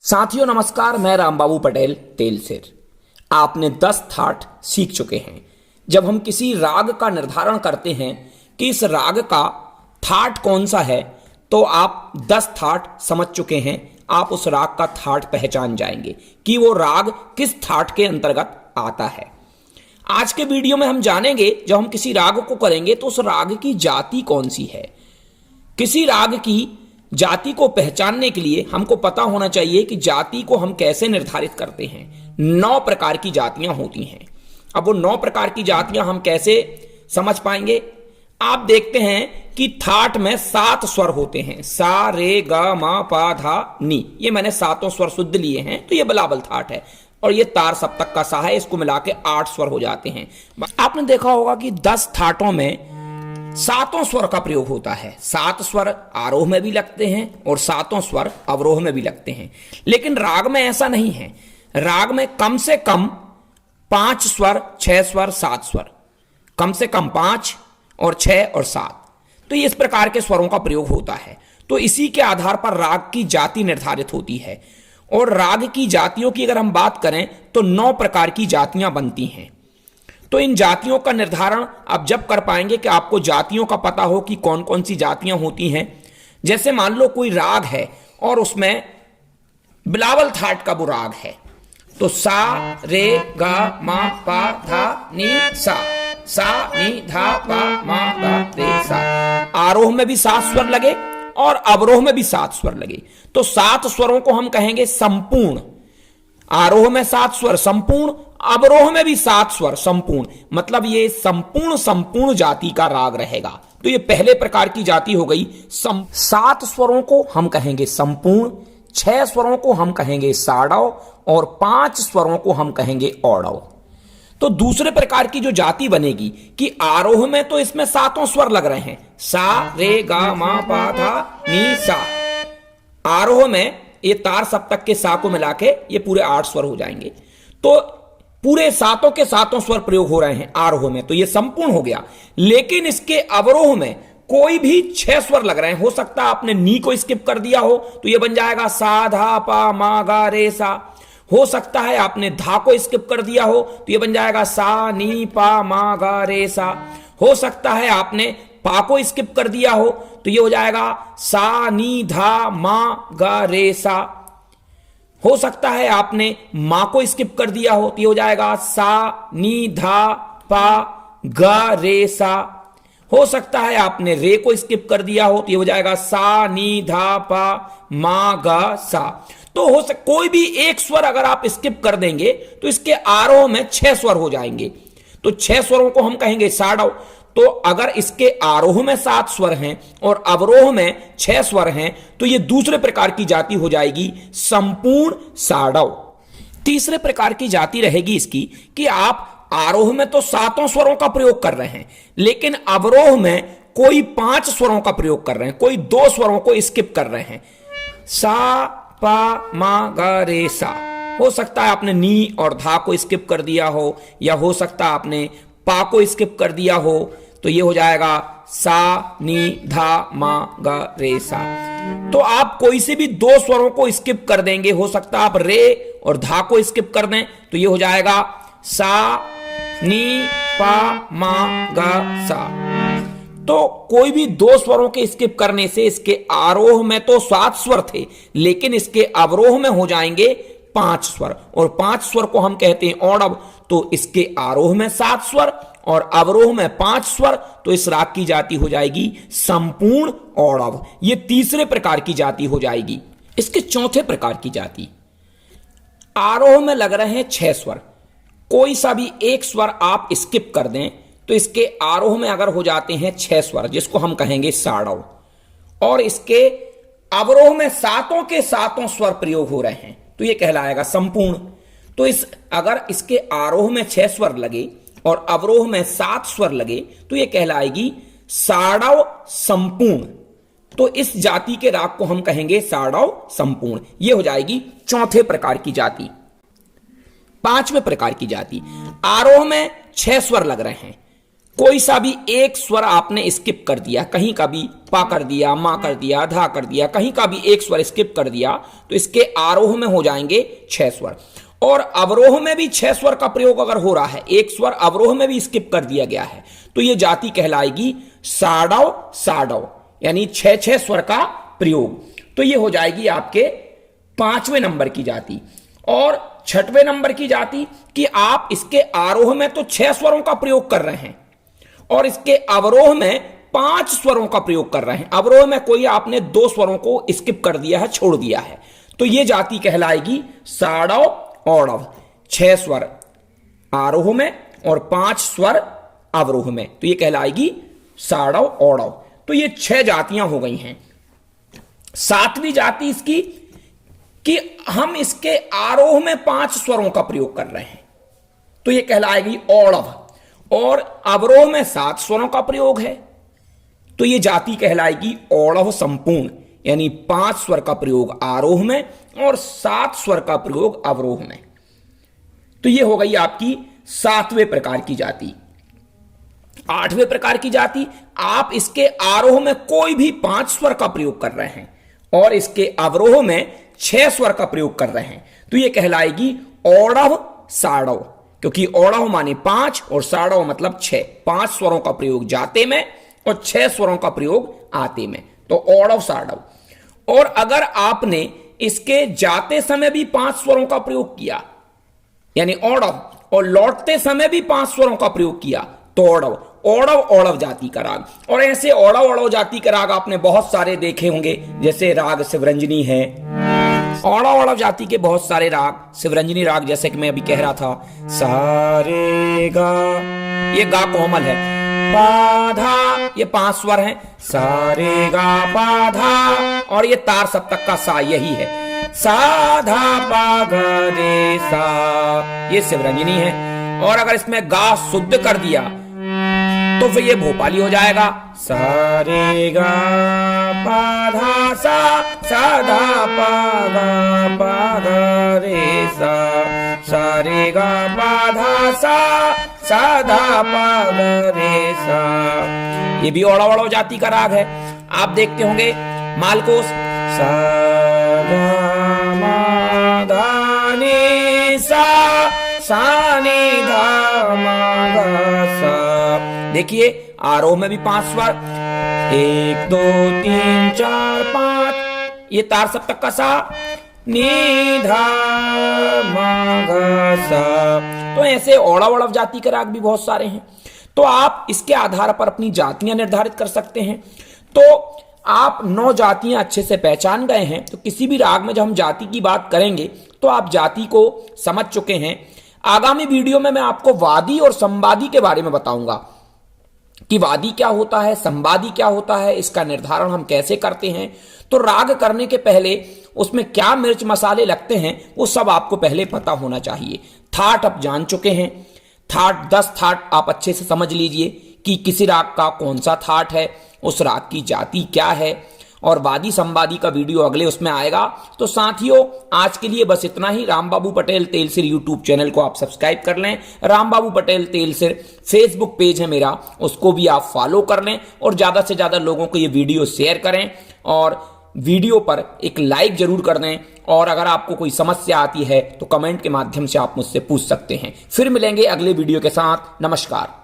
साथियों नमस्कार, मैं रामबाबू पटेल तेलसिर। आपने 10 थाट सीख चुके हैं। जब हम किसी राग का निर्धारण करते हैं कि इस राग का थाट कौन सा है, तो आप 10 थाट समझ चुके हैं। आप उस राग का थाट पहचान जाएंगे कि वो राग किस थाट के अंतर्गत आता है। आज के वीडियो में हम जानेंगे, जब हम किसी राग को करेंगे तो उस राग की जाति कौन सी है। किसी राग की जाति को पहचानने के लिए हमको पता होना चाहिए कि जाति को हम कैसे निर्धारित करते हैं। 9 प्रकार की जातियां होती हैं। अब वो 9 प्रकार की जातियां हम कैसे समझ पाएंगे। आप देखते हैं कि थाट में 7 स्वर होते हैं, सा रे ग म पा धा नी। ये मैंने 7 स्वर शुद्ध लिए हैं, तो ये बिलावल थाट है। और ये तार सप्तक का सा है, इसको मिला के 8 स्वर हो जाते हैं। आपने देखा होगा कि 10 थाटों में 7 स्वर का प्रयोग होता है। 7 स्वर आरोह में भी लगते हैं और 7 स्वर अवरोह में भी लगते हैं। लेकिन राग में ऐसा नहीं है। राग में कम से कम 5 स्वर, 6 स्वर, 7 स्वर, कम से कम 5 और 6 और 7, तो इस प्रकार के स्वरों का प्रयोग होता है। तो इसी के आधार पर राग की जाति निर्धारित होती है। और राग की जातियों की अगर हम बात करें तो 9 प्रकार की जातियां बनती हैं। तो इन जातियों का निर्धारण आप जब कर पाएंगे कि आपको जातियों का पता हो कि कौन कौन सी जातियां होती हैं। जैसे मान लो कोई राग है और उसमें बिलावल थाट का वो राग है, तो सा रे गा मा पा धा नी सा, सा नी धा पा मा गा रे सा। आरोह में भी 7 स्वर लगे और अवरोह में भी 7 स्वर लगे, तो 7 स्वरों को हम कहेंगे संपूर्ण। आरोह में 7 स्वर संपूर्ण, अवरोह में भी 7 स्वर संपूर्ण, मतलब ये संपूर्ण जाति का राग रहेगा। तो ये पहले प्रकार की जाति हो गई। 7 स्वरों को हम कहेंगे संपूर्ण, 6 स्वरों को हम कहेंगे साड़व और 5 स्वरों को हम कहेंगे औड़व। तो दूसरे प्रकार की जो जाति बनेगी कि आरोह में तो इसमें 7 स्वर लग रहे हैं, सा रे गा मा पा धा नी सा। आरोह में ये तार सप्तक के सा को मिला के ये पूरे 8 स्वर हो जाएंगे। तो पूरे 7 के 7 स्वर प्रयोग हो रहे हैं आरोह में, तो ये संपूर्ण हो गया। लेकिन इसके अवरोह में कोई भी 6 स्वर लग रहे हैं। हो सकता है आपने नी को स्किप कर दिया हो, तो ये बन जाएगा सा धा पा मा गा रे सा। हो सकता है आपने धा को स्किप कर दिया हो, तो ये बन जाएगा सा नी पा मा गा रे सा। हो सकता है आपने पा को स्किप कर दिया हो, तो ये हो जाएगा सा नी धा मा गा रे सा। हो सकता है आपने मा को स्किप कर दिया हो, तो ये हो जाएगा सा नी धा पा गा रे सा। हो सकता है आपने रे को स्किप कर दिया हो, तो ये हो जाएगा सा नी धा पा मा गा सा। तो कोई भी एक स्वर अगर आप स्किप कर देंगे तो इसके आरोह में 6 स्वर हो जाएंगे। तो 6 स्वरों को हम कहेंगे साड़व। तो अगर इसके आरोह में 7 स्वर हैं और अवरोह में 6 स्वर हैं, तो ये दूसरे प्रकार की जाति हो जाएगी संपूर्ण साड़व। तीसरे प्रकार की जाति रहेगी इसकी कि आप आरोह में तो 7 स्वरों का प्रयोग कर रहे हैं, लेकिन अवरोह में कोई 5 स्वरों का प्रयोग कर रहे हैं, कोई 2 स्वरों को स्किप कर रहे हैं, सा पा मा गा रे सा। हो सकता है आपने नी और धा को स्किप कर दिया हो, या हो सकता है आपने पा को स्किप कर दिया हो, तो ये हो जाएगा सा नी धा मा गा रे सा। तो आप कोई से भी 2 स्वरों को स्किप कर देंगे। हो सकता है आप रे और धा को स्किप कर दें, तो ये हो जाएगा सा नी पा मा गा सा। तो कोई भी 2 स्वरों के स्किप करने से इसके आरोह में तो 7 स्वर थे, लेकिन इसके अवरोह में हो जाएंगे 5 स्वर, और 5 स्वर को हम कहते हैं औड़व। तो इसके आरोह में 7 स्वर और अवरोह में 5 स्वर, तो इस राग की जाति हो जाएगी संपूर्ण औड़व। ये तीसरे प्रकार की जाति हो जाएगी। इसके चौथे प्रकार की जाति, आरोह में लग रहे हैं 6 स्वर, कोई सा भी एक स्वर आप स्किप कर दें तो इसके आरोह में अगर हो जाते हैं 6 स्वर, जिसको हम कहेंगे साड़व, और इसके अवरोह में 7 के 7 स्वर प्रयोग हो रहे हैं, तो ये कहलाएगा संपूर्ण। तो अगर इसके आरोह में 6 स्वर लगे और अवरोह में 7 स्वर लगे, तो ये कहलाएगी साड़व संपूर्ण। तो इस जाति के राग को हम कहेंगे साड़व संपूर्ण। ये हो जाएगी चौथे प्रकार की जाति। 5वें प्रकार की जाति, आरोह में 6 स्वर लग रहे हैं, कोई सा भी एक स्वर आपने स्किप कर दिया, कहीं का भी पा कर दिया, मा कर दिया, धा कर दिया, कहीं का भी एक स्वर स्किप कर दिया, तो इसके आरोह में हो जाएंगे 6 स्वर। और अवरोह में भी 6 स्वर का प्रयोग अगर हो रहा है, एक स्वर अवरोह में भी स्किप कर दिया गया है, तो यह जाति कहलाएगी साडव साडव, यानी 6 स्वर का प्रयोग। तो यह हो जाएगी आपके 5वें नंबर की जाति। और 6वें नंबर की जाति कि आप इसके आरोह में तो 6 स्वरों का प्रयोग कर रहे हैं और इसके अवरोह में 5 स्वरों का प्रयोग कर रहे हैं। अवरोह में कोई आपने 2 स्वरों को स्किप कर दिया है, छोड़ दिया है, तो यह जाति कहलाएगी साडव औडव। 6 स्वर आरोह में और 5 स्वर अवरोह में, तो यह कहलाएगी साडव औडव। तो ये 6 जातियां हो गई हैं। 7वीं जाति इसकी कि हम इसके आरोह में 5 स्वरों का प्रयोग कर रहे हैं, तो यह कहलाएगी औडव। और अवरोह में 7 स्वरों का प्रयोग है, तो यह जाति कहलाएगी औडव संपूर्ण, यानी 5 स्वर का प्रयोग आरोह में और 7 स्वर का प्रयोग अवरोह में। तो यह हो गई आपकी 7वें प्रकार की जाति। 8वें प्रकार की जाति, आप इसके आरोह में कोई भी 5 स्वर का प्रयोग कर रहे हैं और इसके अवरोह में 6 स्वर का प्रयोग कर रहे हैं, तो यह कहलाएगी औडव साडव, क्योंकि औडव माने 5 और साडव मतलब 6। 5 स्वरों का प्रयोग जाते में और 6 स्वरों का प्रयोग आते में, तो औडव साडव। और अगर आपने इसके जाते समय भी 5 स्वरों का प्रयोग किया, यानी औडव, और लौटते समय भी 5 स्वरों का प्रयोग किया, तो औडव। औडव औडव जाति का राग। और ऐसे औडव औडव जाति के राग आपने बहुत सारे देखे होंगे, जैसे राग शिवरंजनी है। औडव औडव जाति के बहुत सारे राग, शिवरंजनी राग जैसे कि मैं अभी कह रहा था, सारे गा, ये गा कोमल है, पाधा, ये 5 स्वर हैं, सारे गा पाधा, और ये तार सप्तक का सा यही है, साधा पा गा रे सा, ये शिवरंजनी है। और अगर इसमें गा शुद्ध कर दिया तो फिर ये भोपाली हो जाएगा, सारे गा पाधा सा, साधा पा गा रे सा, सारे गा पाधा सा, साधा पा गा रे सा। ये भी औडव औडव जाति का राग है। आप देखते होंगे मालकोस, सा मा धा नी सा, सा नी धा मा गा सा। देखिए आरोह में भी 5 स्वर, 1 2 3 4 5, ये तार सप्तक का सा, नी धा मा गा सा। तो ऐसे औडव औडव जाति के राग भी बहुत सारे हैं। तो आप इसके आधार पर अपनी जातियां निर्धारित कर सकते हैं। तो आप 9 जातियां अच्छे से पहचान गए हैं, तो किसी भी राग में जब हम जाति की बात करेंगे तो आप जाति को समझ चुके हैं। आगामी वीडियो में मैं आपको वादी और संवादी के बारे में बताऊंगा कि वादी क्या होता है, संवादी क्या होता है, इसका निर्धारण हम कैसे करते हैं। तो राग करने के पहले उसमें क्या मिर्च मसाले लगते हैं वो सब आपको पहले पता होना चाहिए। थाट आप जान चुके हैं, थाट 10 थाट आप अच्छे से समझ लीजिए कि किसी राग का कौन सा थाट है, उस राग की जाति क्या है। और वादी संवादी का वीडियो अगले उसमें आएगा। तो साथियों आज के लिए बस इतना ही। रामबाबू पटेल तेलसिर यूट्यूब चैनल को आप सब्सक्राइब कर लें। रामबाबू पटेल तेलसिर फेसबुक पेज है मेरा, उसको भी आप फॉलो कर लें और ज़्यादा से ज़्यादा लोगों को ये वीडियो शेयर करें और वीडियो पर एक लाइक जरूर कर दें। और अगर आपको कोई समस्या आती है तो कमेंट के माध्यम से आप मुझसे पूछ सकते हैं। फिर मिलेंगे अगले वीडियो के साथ। नमस्कार।